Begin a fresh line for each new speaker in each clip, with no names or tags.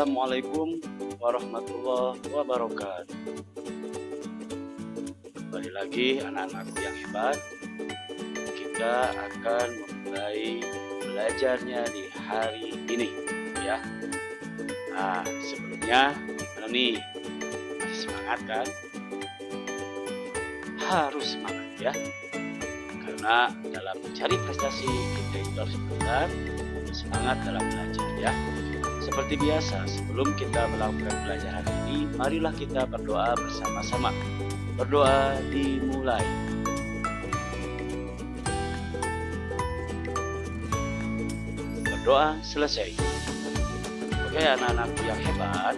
Assalamualaikum warahmatullahi wabarakatuh. Kembali lagi anak-anakku yang hebat, kita akan memulai belajarnya di hari ini ya. Nah, sebelumnya gimana nih? Masih semangat kan? Harus semangat ya. Karena dalam mencari prestasi kita itu harus benar semangat dalam belajar ya. Seperti biasa, sebelum kita melakukan pelajaran ini, marilah kita berdoa bersama-sama. Berdoa dimulai. Berdoa selesai. Oke anak-anakku yang hebat,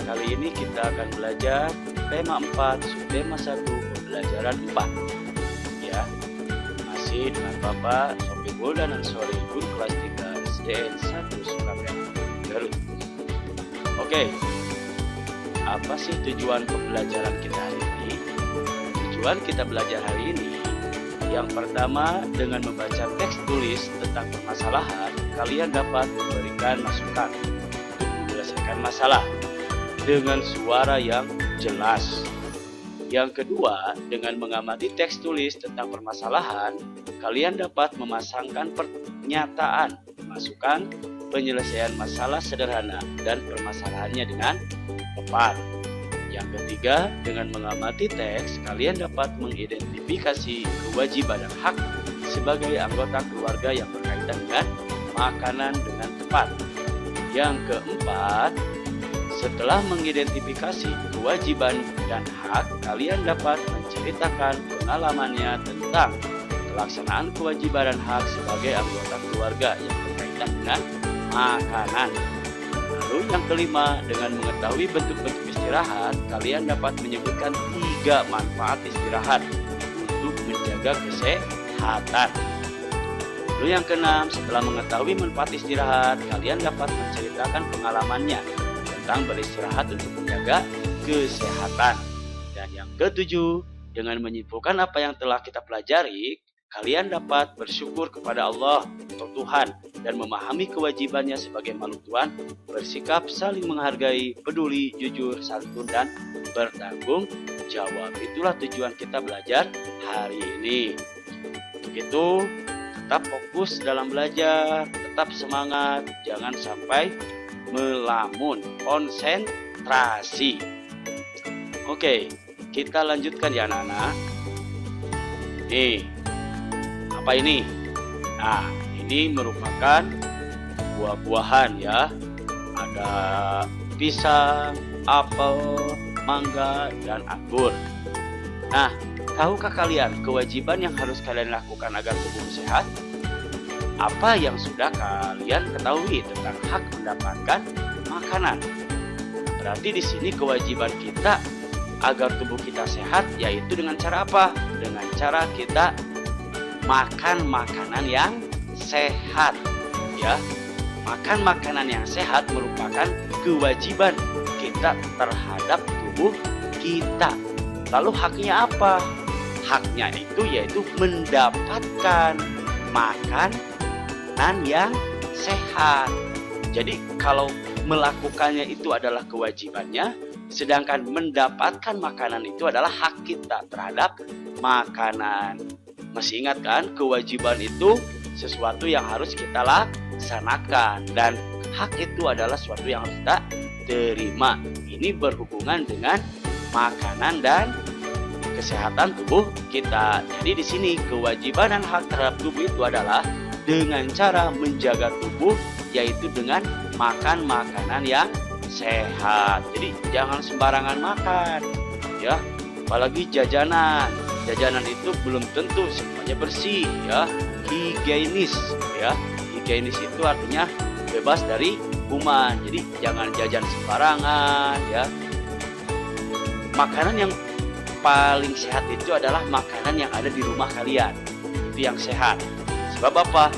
kali ini kita akan belajar tema 4, subtema 1, pembelajaran 4 ya. Masih dengan Bapak Sofiul dan Ansori, guru kelas 3 SDN 1 Surabaya, Garut. Oke, apa sih tujuan pembelajaran kita hari ini? Tujuan kita belajar hari ini, yang pertama, dengan membaca teks tulis tentang permasalahan, kalian dapat memberikan masukan untuk menyelesaikan masalah dengan suara yang jelas. Yang kedua, dengan mengamati teks tulis tentang permasalahan, kalian dapat memasangkan pernyataan, masukan, penyelesaian masalah sederhana dan permasalahannya dengan tepat. Yang ketiga, dengan mengamati teks, kalian dapat mengidentifikasi kewajiban dan hak sebagai anggota keluarga yang berkaitan dengan makanan dengan tepat. Yang keempat, setelah mengidentifikasi kewajiban dan hak, kalian dapat menceritakan pengalamannya tentang pelaksanaan kewajiban dan hak sebagai anggota keluarga yang berkaitan dengan makanan. Lalu yang kelima, dengan mengetahui bentuk-bentuk istirahat, kalian dapat menyebutkan 3 manfaat istirahat untuk menjaga kesehatan. Lalu yang keenam, setelah mengetahui manfaat istirahat, kalian dapat menceritakan pengalamannya tentang beristirahat untuk menjaga kesehatan. Dan yang ketujuh, dengan menyimpulkan apa yang telah kita pelajari, kalian dapat bersyukur kepada Allah atau Tuhan dan memahami kewajibannya sebagai makhluk Tuhan, bersikap saling menghargai, peduli, jujur, santun, dan bertanggung jawab. Itulah tujuan kita belajar hari ini. Untuk itu, tetap fokus dalam belajar, tetap semangat, jangan sampai melamun, konsentrasi. Oke, kita lanjutkan ya anak-anak. Nih, apa ini? Nah, ini merupakan buah-buahan ya. Ada pisang, apel, mangga, dan anggur. Nah, tahukah kalian kewajiban yang harus kalian lakukan agar tubuh sehat? Apa yang sudah kalian ketahui tentang hak mendapatkan makanan? Berarti di sini kewajiban kita agar tubuh kita sehat yaitu dengan cara apa? Dengan cara kita makan makanan yang sehat ya. Makan makanan yang sehat merupakan kewajiban kita terhadap tubuh kita. Lalu haknya apa? Haknya itu yaitu mendapatkan makanan yang sehat. Jadi kalau melakukannya itu adalah kewajibannya, sedangkan mendapatkan makanan itu adalah hak kita terhadap makanan. Masih ingat kan, kewajiban itu sesuatu yang harus kita laksanakan dan hak itu adalah sesuatu yang harus kita terima. Ini berhubungan dengan makanan dan kesehatan tubuh kita. Jadi di sini kewajiban dan hak terhadap tubuh itu adalah dengan cara menjaga tubuh, yaitu dengan makan makanan yang sehat. Jadi jangan sembarangan makan ya, apalagi jajanan. Jajanan itu belum tentu semuanya bersih ya, higienis ya. Higienis itu artinya bebas dari kuman. Jadi jangan jajan sembarangan ya. Makanan yang paling sehat itu adalah makanan yang ada di rumah kalian. Itu yang sehat. Sebab apa?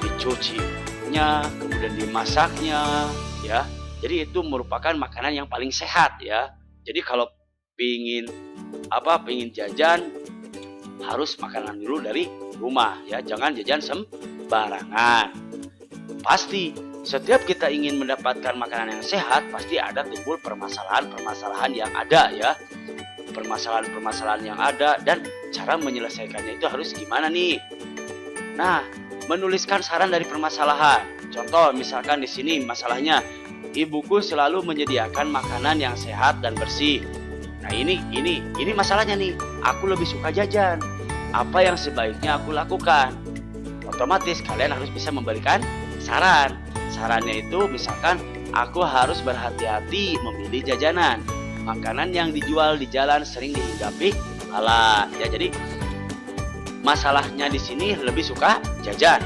Dicucinya, kemudian dimasaknya ya. Jadi itu merupakan makanan yang paling sehat ya. Jadi kalau pingin jajan harus makanan dulu dari rumah ya, jangan jajan sembarangan. Pasti setiap kita ingin mendapatkan makanan yang sehat, pasti ada timbul permasalahan-permasalahan yang ada ya. Permasalahan-permasalahan yang ada dan cara menyelesaikannya itu harus gimana nih? Nah, menuliskan saran dari permasalahan. Contoh misalkan di sini masalahnya, ibuku selalu menyediakan makanan yang sehat dan bersih. Nah, ini masalahnya nih. Aku lebih suka jajan. Apa yang sebaiknya aku lakukan? Otomatis kalian harus bisa memberikan saran. Sarannya itu misalkan aku harus berhati-hati memilih jajanan. Makanan yang dijual di jalan sering dihinggapi lalat. Ya, jadi masalahnya di sini lebih suka jajan.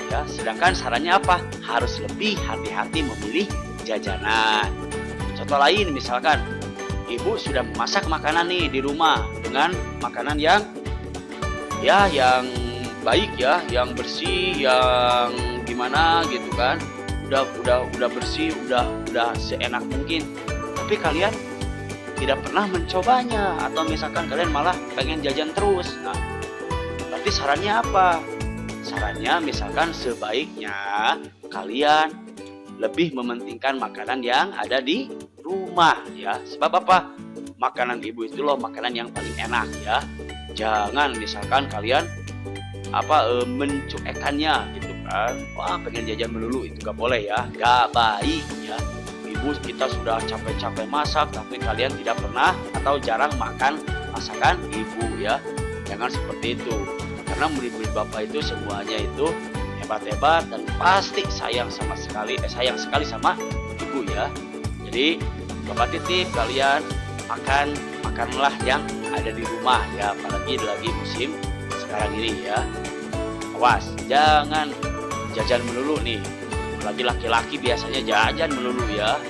Ya, sedangkan sarannya apa? Harus lebih hati-hati memilih jajanan. Contoh lain misalkan ibu sudah memasak makanan nih di rumah dengan makanan yang baik ya, yang bersih, yang gimana gitu kan. Udah bersih, udah seenak mungkin. Tapi kalian tidak pernah mencobanya, atau misalkan kalian malah pengen jajan terus. Nah, berarti sarannya apa? Sarannya misalkan sebaiknya kalian lebih mementingkan makanan yang ada di rumah ya. Sebab apa? Makanan ibu itu loh makanan yang paling enak ya. Jangan misalkan kalian mencuekannya gitu kan. Wah, pengen jajan melulu, itu gak boleh ya, gak baik ya. Ibu kita sudah capek-capek masak tapi kalian tidak pernah atau jarang makan masakan ibu ya. Jangan seperti itu, karena murid-murid Bapak itu semuanya itu hebat-hebat dan pasti sayang sekali sama ibu ya. Jadi Bapak titip kalian makanlah yang ada di rumah ya, apalagi lagi musim sekarang ini ya. Awas, jangan jajan melulu nih. Apalagi laki-laki biasanya jajan melulu ya.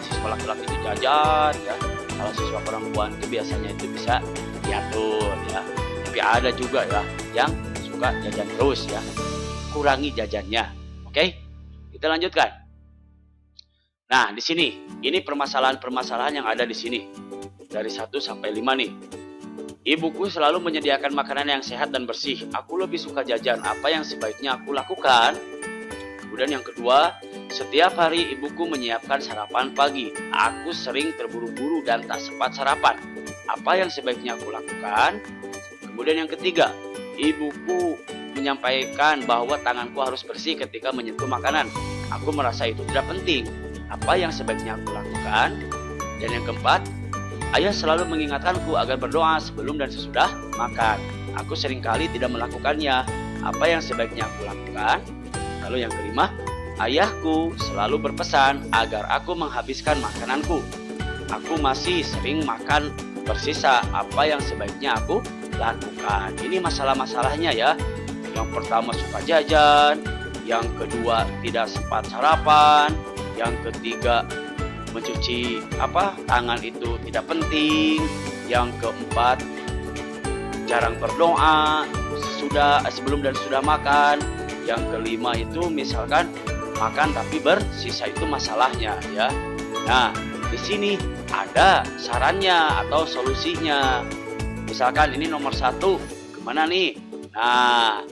Siswa laki-laki itu jajan ya. Kalau siswa perempuan itu biasanya itu bisa diatur ya. Tapi ada juga ya yang suka jajan terus ya. Kurangi jajannya. Oke? Kita lanjutkan. Nah, di sini ini permasalahan-permasalahan yang ada di sini. Dari 1 sampai 5 nih. Ibuku selalu menyediakan makanan yang sehat dan bersih. Aku lebih suka jajan. Apa yang sebaiknya aku lakukan? Kemudian yang kedua, setiap hari ibuku menyiapkan sarapan pagi. Aku sering terburu-buru dan tak sempat sarapan. Apa yang sebaiknya aku lakukan? Kemudian yang ketiga, ibuku menyampaikan bahwa tanganku harus bersih ketika menyentuh makanan. Aku merasa itu tidak penting. Apa yang sebaiknya aku lakukan? Dan yang keempat, ayah selalu mengingatkanku agar berdoa sebelum dan sesudah makan. Aku seringkali tidak melakukannya. Apa yang sebaiknya aku lakukan? Lalu yang kelima, ayahku selalu berpesan agar aku menghabiskan makananku. Aku masih sering makan bersisa. Apa yang sebaiknya aku lakukan? Ini masalah-masalahnya ya. Yang pertama suka jajan, yang kedua tidak sempat sarapan, yang ketiga mencuci tangan itu tidak penting, yang keempat jarang berdoa sebelum dan sudah makan, yang kelima itu misalkan makan tapi bersisa, itu masalahnya ya. Nah, di sini ada sarannya atau solusinya. Misalkan ini nomor 1, kemana nih? Nah,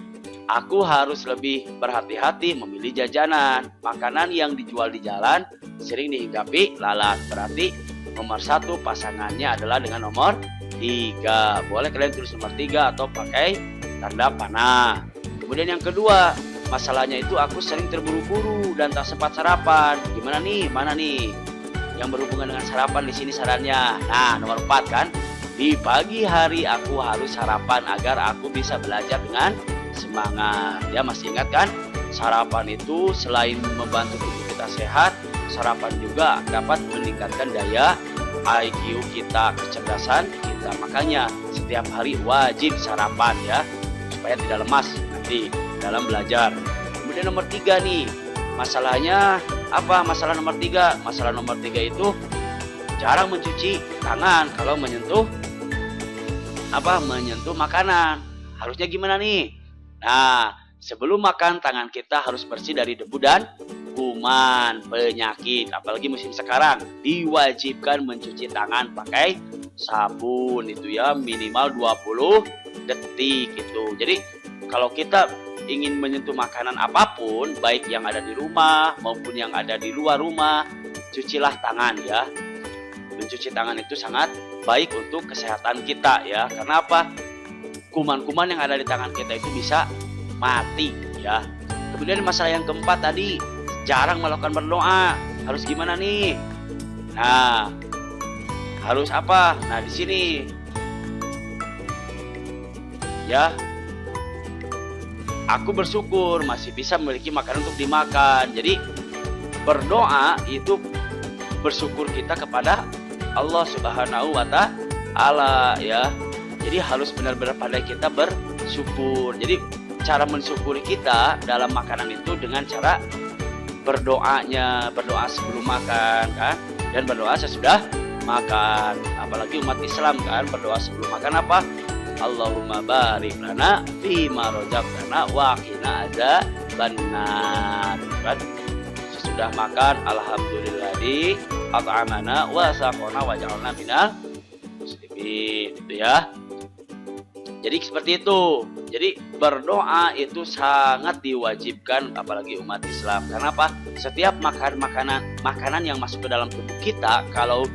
aku harus lebih berhati-hati memilih jajanan. Makanan yang dijual di jalan sering dihinggapi lalat. Berarti nomor 1 pasangannya adalah dengan nomor 3. Boleh kalian tulis nomor 3 atau pakai tanda panah. Kemudian yang kedua, masalahnya itu aku sering terburu-buru dan tak sempat sarapan. Gimana nih? Mana nih yang berhubungan dengan sarapan di sini sarannya? Nah, nomor 4 kan. Di pagi hari aku harus sarapan agar aku bisa belajar dengan semangat. Ya, masih ingat kan? Sarapan itu selain membantu tubuh kita sehat, sarapan juga dapat meningkatkan daya IQ kita, kecerdasan kita. Makanya setiap hari wajib sarapan ya, supaya tidak lemas nanti dalam belajar. Kemudian nomor 3 nih, masalahnya apa? Masalah nomor 3 itu jarang mencuci tangan kalau menyentuh makanan. Harusnya gimana nih? Nah, sebelum makan tangan kita harus bersih dari debu dan kuman, penyakit. Apalagi musim sekarang, diwajibkan mencuci tangan pakai sabun itu ya, minimal 20 detik gitu. Jadi kalau kita ingin menyentuh makanan apapun, baik yang ada di rumah maupun yang ada di luar rumah, cucilah tangan ya. Mencuci tangan itu sangat baik untuk kesehatan kita ya. Karena apa? Kuman-kuman yang ada di tangan kita itu bisa mati ya. Kemudian masalah yang keempat tadi, jarang melakukan berdoa. Harus gimana nih? Nah, harus apa? Nah, di sini ya, aku bersyukur masih bisa memiliki makanan untuk dimakan. Jadi berdoa itu bersyukur kita kepada Allah Subhanahu wa Ta'ala ya. Jadi harus benar-benar pandai kita bersyukur. Jadi cara mensyukuri kita dalam makanan itu dengan cara berdoanya, berdoa sebelum makan kan, dan berdoa sesudah makan. Apalagi umat Islam kan, berdoa sebelum makan apa? Allahumma barik lana fima razaqtana wa qina adzabannar kan. Sesudah makan alhamdulillah at'amana wa saqona wa ja'alna minal muslimin, itu ya. Jadi seperti itu. Jadi berdoa itu sangat diwajibkan apalagi umat Islam. Karena apa? Setiap makanan yang masuk ke dalam tubuh kita kalau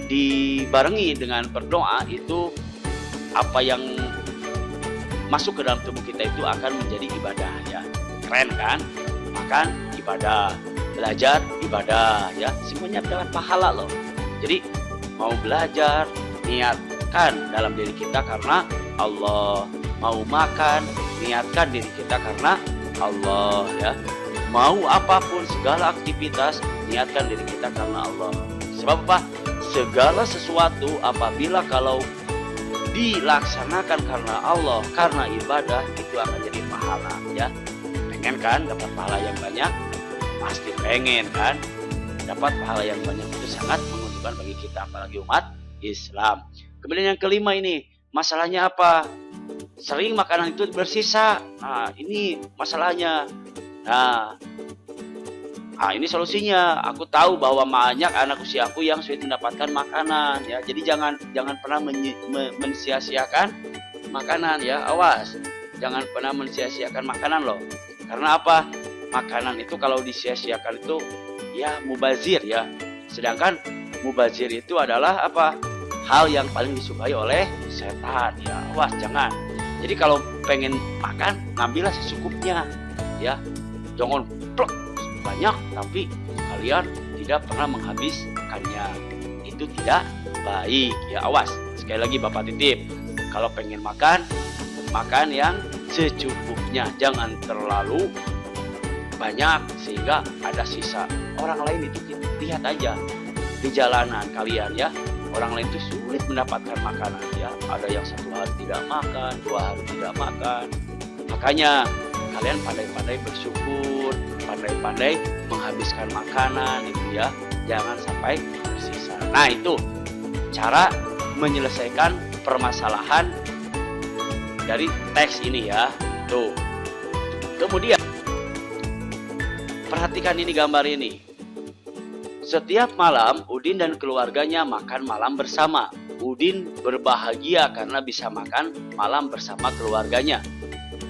dibarengi dengan berdoa, itu apa yang masuk ke dalam tubuh kita itu akan menjadi ibadah ya. Keren kan? Makan ibadah, belajar ibadah ya. Semuanya dapat pahala loh. Jadi mau belajar, niatkan dalam diri kita karena Allah. Mau makan, niatkan diri kita karena Allah ya. Mau apapun, segala aktivitas, niatkan diri kita karena Allah. Sebab apa? Segala sesuatu apabila kalau dilaksanakan karena Allah, karena ibadah, itu akan jadi pahala ya. Pengen kan dapat pahala yang banyak? Pasti pengen kan. Dapat pahala yang banyak itu sangat menguntungkan bagi kita, apalagi umat Islam. Kemudian yang kelima ini, masalahnya apa? Sering makanan itu bersisa. Nah, ini masalahnya. Nah, ini solusinya. Aku tahu bahwa banyak anak usiaku yang sulit mendapatkan makanan ya. Jadi jangan pernah mensia-siakan makanan ya. Awas, jangan pernah mensia-siakan makanan loh. Karena apa? Makanan itu kalau disia-siakan itu ya mubazir ya. Sedangkan mubazir itu adalah apa? Hal yang paling disukai oleh setan ya. Awas, jangan. Jadi kalau pengen makan, ngambillah secukupnya ya. Jangan plek banyak tapi kalian tidak pernah menghabiskannya. Itu tidak baik ya. Awas, sekali lagi Bapak titip, kalau pengen makan, makan yang secukupnya, jangan terlalu banyak sehingga ada sisa. Orang lain itu lihat aja di jalanan kalian ya, orang lain itu sulit mendapatkan makanan ya. Ada yang 1 hari tidak makan, 2 hari tidak makan. Makanya kalian pandai-pandai bersyukur, pandai-pandai menghabiskan makanan itu ya, jangan sampai tersisa. Nah, itu cara menyelesaikan permasalahan dari teks ini ya. Tuh. Kemudian perhatikan ini, gambar ini. Setiap malam Udin dan keluarganya makan malam bersama. Udin berbahagia karena bisa makan malam bersama keluarganya.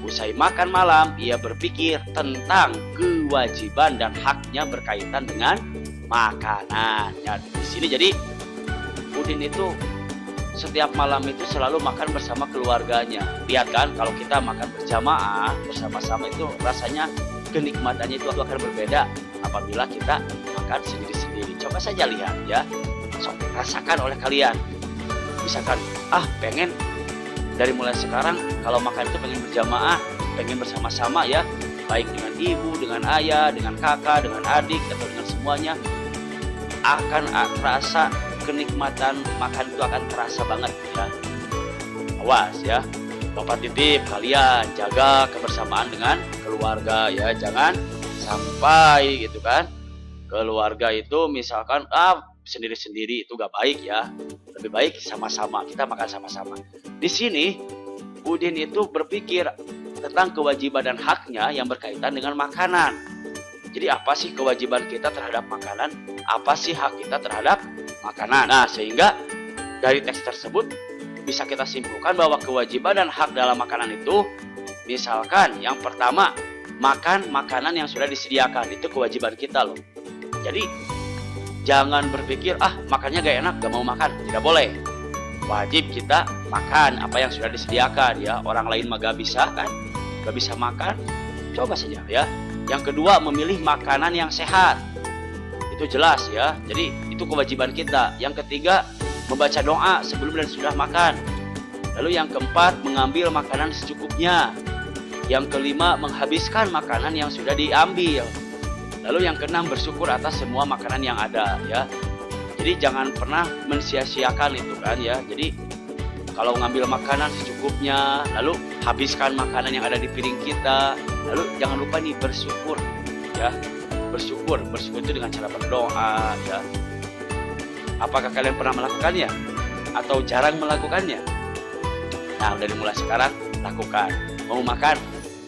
Usai makan malam, ia berpikir tentang kewajiban dan haknya berkaitan dengan makanan. Ya, di sini jadi Udin itu setiap malam itu selalu makan bersama keluarganya. Lihat kan, kalau kita makan berjamaah bersama-sama itu rasanya, kenikmatannya itu akan berbeda apabila kita makan sendiri-sendiri. Coba saja lihat ya, rasakan oleh kalian. Misalkan, pengen dari mulai sekarang kalau makan itu pengen berjamaah, pengen bersama-sama ya, baik dengan ibu, dengan ayah, dengan kakak, dengan adik, atau dengan semuanya, akan terasa kenikmatan makan itu akan terasa banget ya. Awas ya, Bapak titip kalian jaga kebersamaan dengan keluarga ya, jangan sampai gitu kan keluarga itu misalkan sendiri-sendiri, itu gak baik ya. Lebih baik sama-sama, kita makan sama-sama. Di sini Udin itu berpikir tentang kewajiban dan haknya yang berkaitan dengan makanan. Jadi apa sih kewajiban kita terhadap makanan? Apa sih hak kita terhadap makanan? Nah, sehingga dari teks tersebut bisa kita simpulkan bahwa kewajiban dan hak dalam makanan itu, misalkan yang pertama, makan makanan yang sudah disediakan, itu kewajiban kita loh. Jadi jangan berpikir, makannya gak enak, gak mau makan. Tidak boleh. Wajib kita makan apa yang sudah disediakan ya. Orang lain mah gak bisa kan, gak bisa makan, coba saja ya. Yang kedua, memilih makanan yang sehat. Itu jelas ya. Jadi itu kewajiban kita. Yang ketiga, membaca doa sebelum dan sudah makan. Lalu yang keempat, mengambil makanan secukupnya. Yang kelima, menghabiskan makanan yang sudah diambil. Lalu yang keenam, bersyukur atas semua makanan yang ada ya. Jadi jangan pernah mensia-siakan itu kan ya. Jadi kalau ngambil makanan secukupnya, lalu habiskan makanan yang ada di piring kita. Lalu jangan lupa nih bersyukur ya. Bersyukur itu dengan cara berdoa ya. Apakah kalian pernah melakukannya atau jarang melakukannya? Nah, dari mulai sekarang lakukan. Mau makan,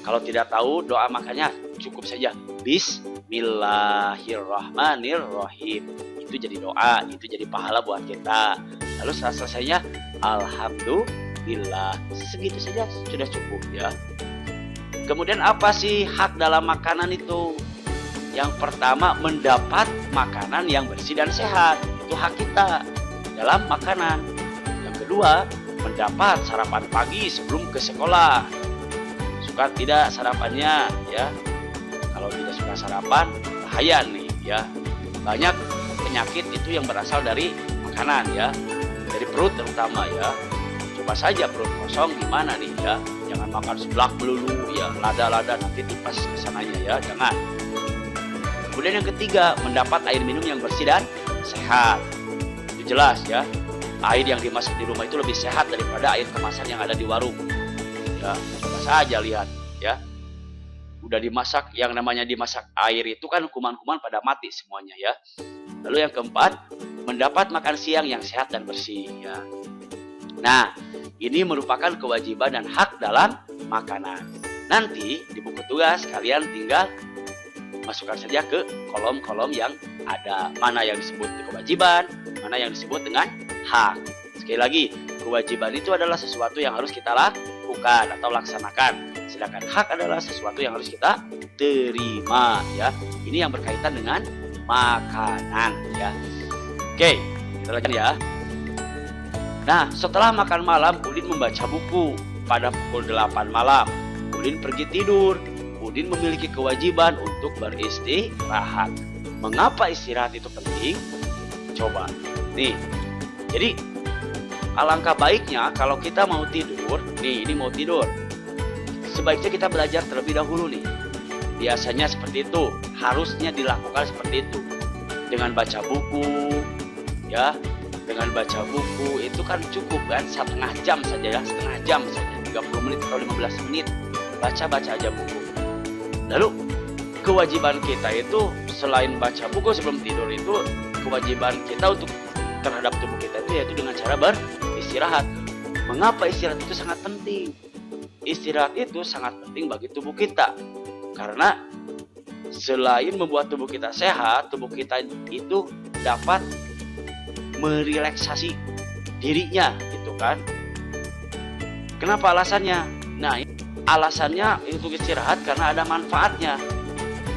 kalau tidak tahu doa makannya cukup saja Bismillahirrahmanirrahim. Itu jadi doa, itu jadi pahala buat kita. Lalu setelah selesainya Alhamdulillah. Segitu saja sudah cukup ya. Kemudian apa sih hak dalam makanan itu? Yang pertama, mendapat makanan yang bersih dan sehat. Itu hak kita dalam makanan. Yang kedua, mendapat sarapan pagi sebelum ke sekolah. Suka tidak sarapannya ya? Kalau tidak suka sarapan, bahaya nih ya. Banyak penyakit itu yang berasal dari makanan ya. Dari perut terutama ya. Coba saja perut kosong gimana nih ya. Jangan makan seblak melulu ya, lada-lada nanti tipas kesananya ya, jangan. Kemudian yang ketiga, mendapat air minum yang bersih dan sehat. Itu jelas ya, air yang dimasak di rumah itu lebih sehat daripada air kemasan yang ada di warung. Ya, coba saja lihat ya. Udah dimasak, yang namanya dimasak air itu kan kuman-kuman pada mati semuanya ya. Lalu yang keempat, mendapat makan siang yang sehat dan bersih ya. Nah, ini merupakan kewajiban dan hak dalam makanan. Nanti di buku tugas kalian tinggal masukkan saja ke kolom-kolom yang ada. Mana yang disebut kewajiban, mana yang disebut dengan hak. Sekali lagi, kewajiban itu adalah sesuatu yang harus kita lakukan atau laksanakan. Sedangkan hak adalah sesuatu yang harus kita terima ya. Ini yang berkaitan dengan makanan ya. Oke, kita lanjutkan ya. Nah, setelah makan malam, Udin membaca buku pada pukul 8 malam. Udin pergi tidur. Udin memiliki kewajiban untuk beristirahat. Mengapa istirahat itu penting? Coba. Nih, jadi alangkah baiknya kalau kita mau tidur, ini mau tidur. Sebaiknya kita belajar terlebih dahulu nih. Biasanya seperti itu, harusnya dilakukan seperti itu. Dengan baca buku, ya. Dengan baca buku itu kan cukup kan, setengah jam saja ya, 30 menit atau 15 menit baca aja buku. Lalu kewajiban kita itu selain baca buku sebelum tidur itu, kewajiban kita untuk terhadap tubuh kita itu yaitu dengan cara beristirahat. Mengapa istirahat itu sangat penting? Istirahat itu sangat penting bagi tubuh kita karena selain membuat tubuh kita sehat, tubuh kita itu dapat merelaksasi dirinya gitu kan. Kenapa alasannya? Nah, alasannya untuk istirahat karena ada manfaatnya.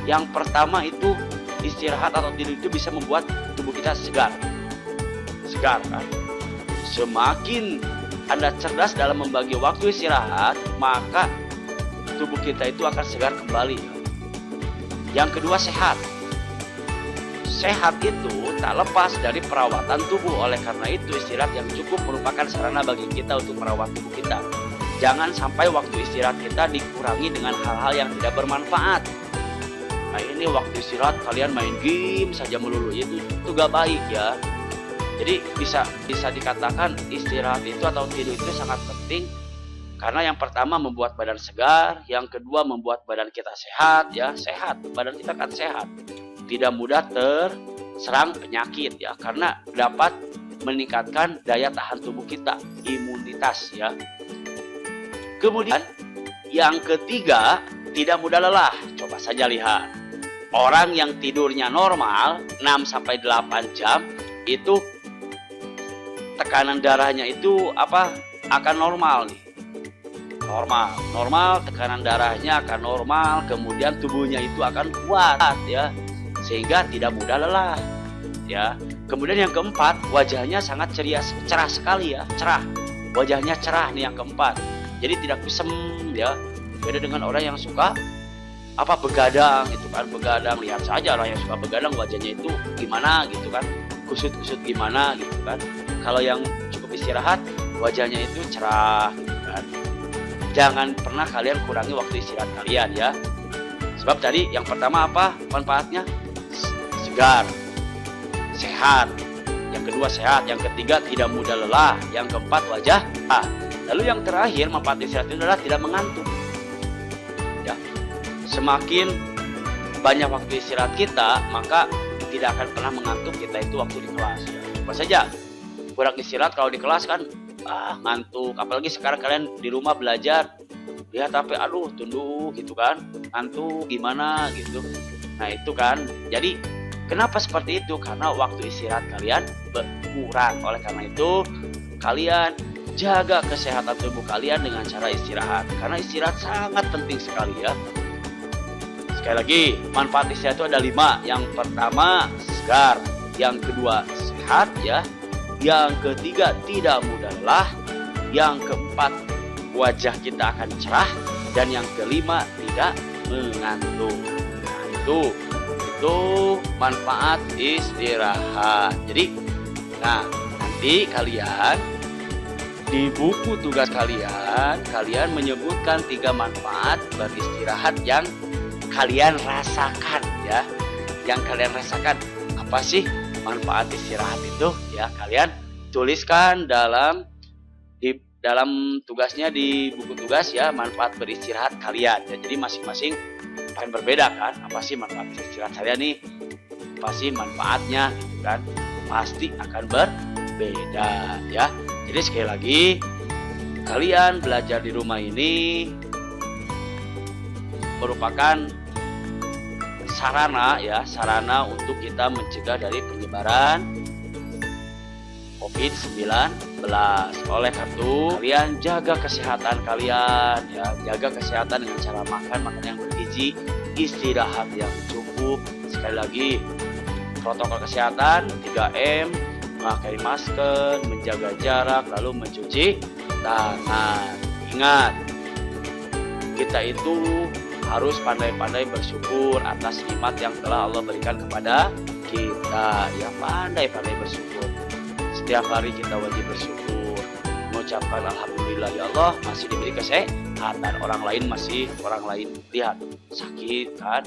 Yang pertama itu istirahat atau tidur itu bisa membuat tubuh kita segar kan. Semakin Anda cerdas dalam membagi waktu istirahat, maka tubuh kita itu akan segar kembali. Yang kedua, sehat. Sehat itu tak lepas dari perawatan tubuh. Oleh karena itu istirahat yang cukup merupakan sarana bagi kita untuk merawat tubuh kita. Jangan sampai waktu istirahat kita dikurangi dengan hal-hal yang tidak bermanfaat. Nah, ini waktu istirahat kalian main game saja melulu, itu gak baik ya. Jadi bisa dikatakan istirahat itu atau tidur itu sangat penting karena yang pertama membuat badan segar, yang kedua membuat badan kita sehat ya, sehat, badan kita kan sehat. Tidak mudah terserang penyakit ya, karena dapat meningkatkan daya tahan tubuh kita, imunitas ya. Kemudian yang ketiga, tidak mudah lelah. Coba saja lihat. Orang yang tidurnya normal 6-8 jam itu tekanan darahnya itu akan normal nih. Normal, tekanan darahnya akan normal, kemudian tubuhnya itu akan kuat ya, sehingga tidak mudah lelah ya. Kemudian yang keempat, wajahnya sangat ceria, cerah sekali ya, cerah. Wajahnya cerah nih yang keempat. Jadi tidak kusem ya. Beda dengan orang yang suka begadang gitu kan, begadang. Lihat saja orang yang suka begadang wajahnya itu gimana gitu kan, kusut-kusut gimana gitu kan. Kalau yang cukup istirahat wajahnya itu cerah gitu kan. Jangan pernah kalian kurangi waktu istirahat kalian ya. Sebab tadi yang pertama apa manfaatnya? Segar, sehat. Yang kedua sehat, yang ketiga tidak mudah lelah, yang keempat wajah. Lalu yang terakhir manfaat istirahat itu adalah tidak mengantuk. Ya. Semakin banyak waktu istirahat kita, maka tidak akan pernah mengantuk kita itu waktu di kelas. Coba saja kurang istirahat kalau di kelas kan ngantuk. Apalagi sekarang kalian di rumah belajar, lihat HP, aduh tunduk gitu kan, ngantuk gimana gitu. Nah itu kan, jadi kenapa seperti itu? Karena waktu istirahat kalian berkurang. Oleh karena itu kalian jaga kesehatan tubuh kalian dengan cara istirahat, karena istirahat sangat penting sekali ya. Sekali lagi, manfaat istirahat itu ada 5. Yang pertama segar, yang kedua sehat ya, yang ketiga tidak mudah lelah, yang keempat wajah kita akan cerah, dan yang kelima tidak mengantuk. Nah itu manfaat istirahat. Jadi nanti kalian di buku tugas kalian menyebutkan 3 manfaat beristirahat yang kalian rasakan ya. Yang kalian rasakan apa sih manfaat istirahat itu ya? Kalian tuliskan dalam tugasnya di buku tugas ya, manfaat beristirahat kalian ya. Jadi masing-masing akan berbeda kan, apa sih manfaat istirahat saya nih, apa sih manfaatnya gitu kan, pasti akan berbeda ya. Jadi sekali lagi, kalian belajar di rumah ini merupakan sarana untuk kita mencegah dari penyebaran COVID-19. Oleh karena itu kalian jaga kesehatan kalian ya, jaga kesehatan dengan cara makan yang bergizi, istirahat yang cukup. Sekali lagi, protokol kesehatan 3M, memakai masker, menjaga jarak, lalu mencuci tangan. Ingat, kita itu harus pandai-pandai bersyukur atas nikmat yang telah Allah berikan kepada kita. Ya, pandai-pandai bersyukur. Setiap hari kita wajib bersyukur, mengucapkan alhamdulillah ya Allah masih diberi kesehatan. Orang lain lihat sakit kan,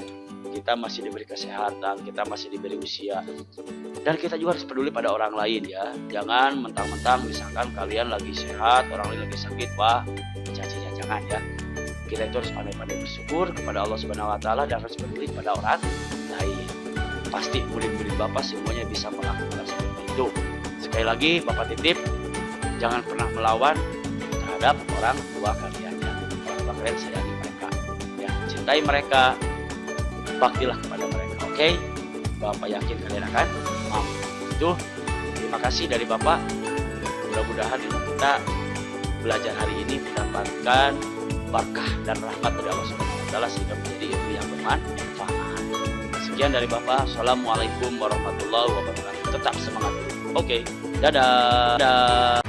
kita masih diberi kesehatan, kita masih diberi usia. Dan kita juga harus peduli pada orang lain ya. Jangan mentang-mentang misalkan kalian lagi sehat, orang lain lagi sakit, jangan ya. Kita itu harus pandai-pandai bersyukur kepada Allah Subhanahu wa taala dan harus peduli pada orang lain. Pasti murid-murid Bapak semuanya bisa melakukan seperti itu. Sekali lagi Bapak titip, jangan pernah melawan terhadap orang tua kalian ya. Orang tua kalian sayangi mereka ya, cintai mereka, baktilah kepada mereka. Oke? Bapak yakin kalian akan mampu. Itu terima kasih dari Bapak. Mudah-mudahan kita belajar hari ini mendapatkan berkah dan rahmat dari Allah Subhanahu wa taala sehingga menjadi ilmu yang bermanfaat. Sekian dari Bapak. Assalamualaikum warahmatullahi wabarakatuh. Tetap semangat. Oke. Dadah.